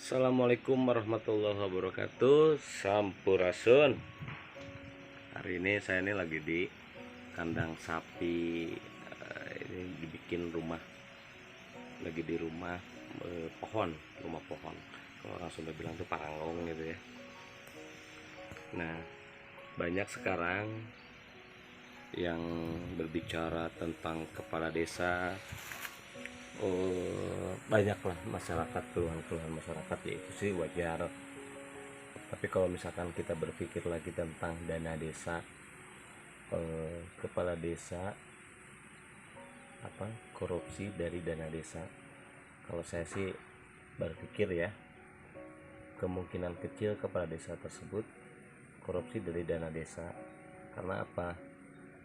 Assalamualaikum warahmatullahi wabarakatuh. Sampurasun. Hari ini saya lagi di kandang sapi. Ini dibikin rumah, lagi di rumah rumah pohon. Kalau orang Sunda bilang tuh parangong gitu ya. Nah, banyak sekarang yang berbicara tentang kepala desa. Banyaklah masyarakat, keluhan-keluhan masyarakat, ya itu sih wajar. Tapi kalau misalkan kita berpikir lagi tentang dana desa, kepala desa, korupsi dari dana desa, kalau saya sih berpikir ya, kemungkinan kecil kepala desa tersebut korupsi dari dana desa. Karena apa?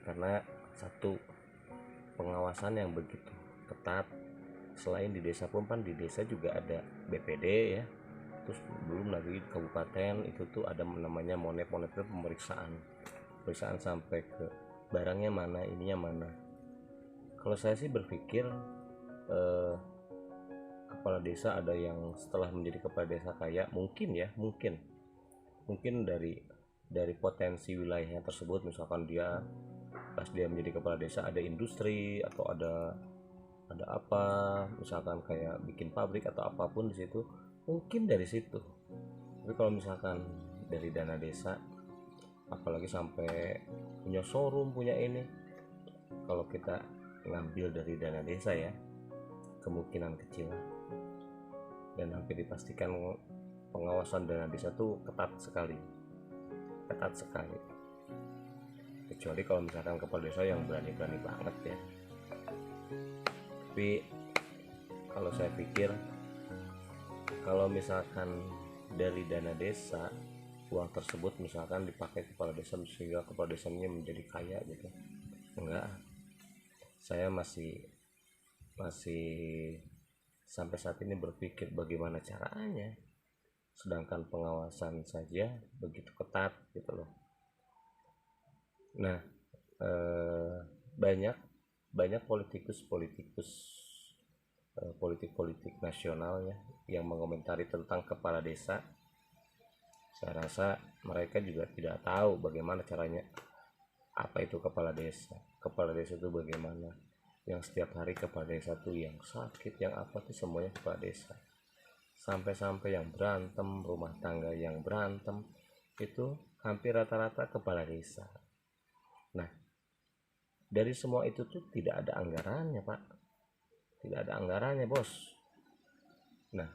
Karena satu, pengawasan yang begitu ketat. Selain di desa pun di desa juga ada BPD ya, terus belum lagi di kabupaten itu tuh ada namanya monep itu pemeriksaan sampai ke barangnya mana, ininya mana. Kalau saya sih berpikir kepala desa ada yang setelah menjadi kepala desa kaya, mungkin dari potensi wilayahnya tersebut. Misalkan dia pas dia menjadi kepala desa ada industri atau ada apa, misalkan kayak bikin pabrik atau apapun di situ, mungkin dari situ. Tapi kalau misalkan dari dana desa, apalagi sampai punya showroom, punya ini, kalau kita ngambil dari dana desa ya, kemungkinan kecil dan hampir dipastikan pengawasan dana desa tuh ketat sekali. Kecuali kalau misalkan kepala desa yang berani banget ya. Tapi kalau saya pikir, kalau misalkan dari dana desa uang tersebut misalkan dipakai kepala desa sehingga kepala desanya menjadi kaya gitu, enggak. Saya masih sampai saat ini berpikir bagaimana caranya, sedangkan pengawasan saja begitu ketat gitu loh. Nah, banyak politik nasional ya yang mengomentari tentang kepala desa. Saya rasa mereka juga tidak tahu bagaimana caranya, apa itu kepala desa itu bagaimana, yang setiap hari kepala desa tuh yang sakit, yang apa tuh semuanya kepala desa. Sampai yang berantem, rumah tangga yang berantem itu hampir rata-rata kepala desa. Nah, dari semua itu tuh tidak ada anggarannya, Pak. Tidak ada anggarannya, Bos. Nah,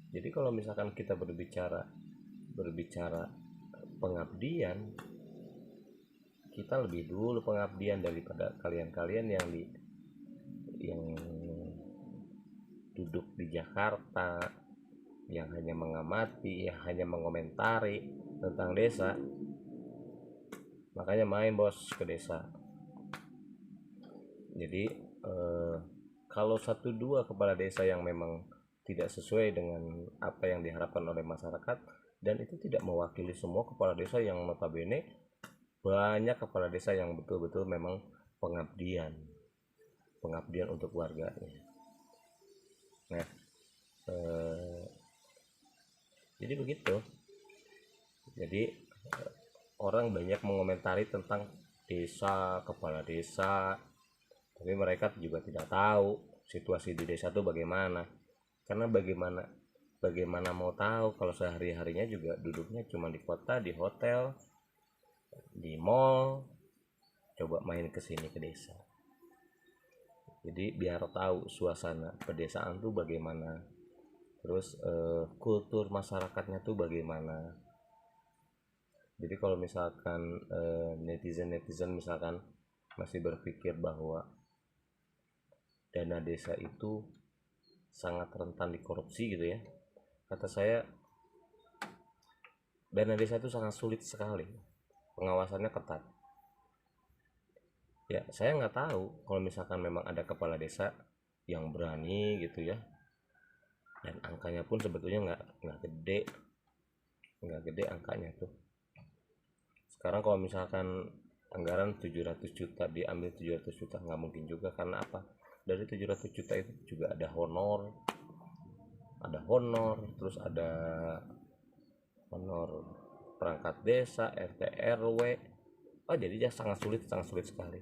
jadi kalau misalkan kita berbicara pengabdian, kita lebih dulu pengabdian daripada kalian yang duduk di Jakarta, yang hanya mengamati, yang hanya mengomentari tentang desa. Makanya main, Bos, ke desa. Jadi kalau 1-2 kepala desa yang memang tidak sesuai dengan apa yang diharapkan oleh masyarakat, dan itu tidak mewakili semua kepala desa yang notabene banyak kepala desa yang betul-betul memang pengabdian untuk warganya. Nah, jadi begitu. Jadi orang banyak mengomentari tentang desa, kepala desa, tapi mereka juga tidak tahu situasi di desa itu bagaimana. Karena bagaimana mau tahu kalau sehari-harinya juga duduknya cuma di kota, di hotel, di mall. Coba main ke sini ke desa. Jadi biar tahu suasana pedesaan tuh bagaimana. Terus kultur masyarakatnya tuh bagaimana. Jadi kalau misalkan netizen misalkan masih berpikir bahwa dana desa itu sangat rentan dikorupsi gitu ya, kata saya dana desa itu sangat sulit sekali, pengawasannya ketat. Ya, saya nggak tahu kalau misalkan memang ada kepala desa yang berani gitu ya, dan angkanya pun sebetulnya nggak gede angkanya tuh. Sekarang kalau misalkan anggaran 700 juta diambil 700 juta, nggak mungkin juga. Karena apa? Dari 700 juta itu juga ada honor, ada honor, terus ada honor perangkat desa, RT RW. Oh, jadi ya sangat sulit sekali.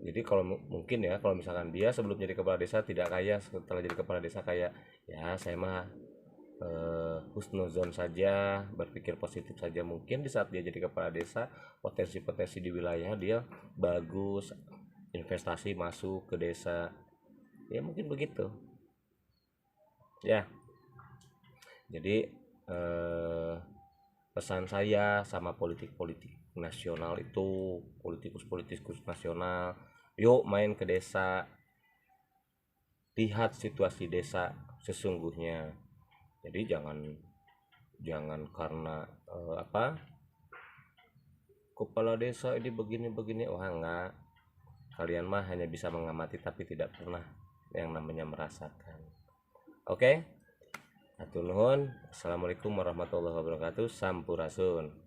Jadi kalau mungkin ya, kalau misalkan dia sebelum jadi kepala desa tidak kaya, setelah jadi kepala desa kaya, ya saya mah husnuzon saja, berpikir positif saja. Mungkin di saat dia jadi kepala desa, potensi-potensi di wilayah dia bagus, investasi masuk ke desa, ya mungkin begitu ya. Jadi pesan saya sama politik-politik nasional itu, politikus-politikus nasional, yuk main ke desa, lihat situasi desa sesungguhnya. Jadi jangan jangan karena kepala desa ini begini-begini, wah enggak. Kalian mah hanya bisa mengamati tapi tidak pernah yang namanya merasakan. Oke? Hatur nuhun. Assalamualaikum warahmatullahi wabarakatuh. Sampurasun.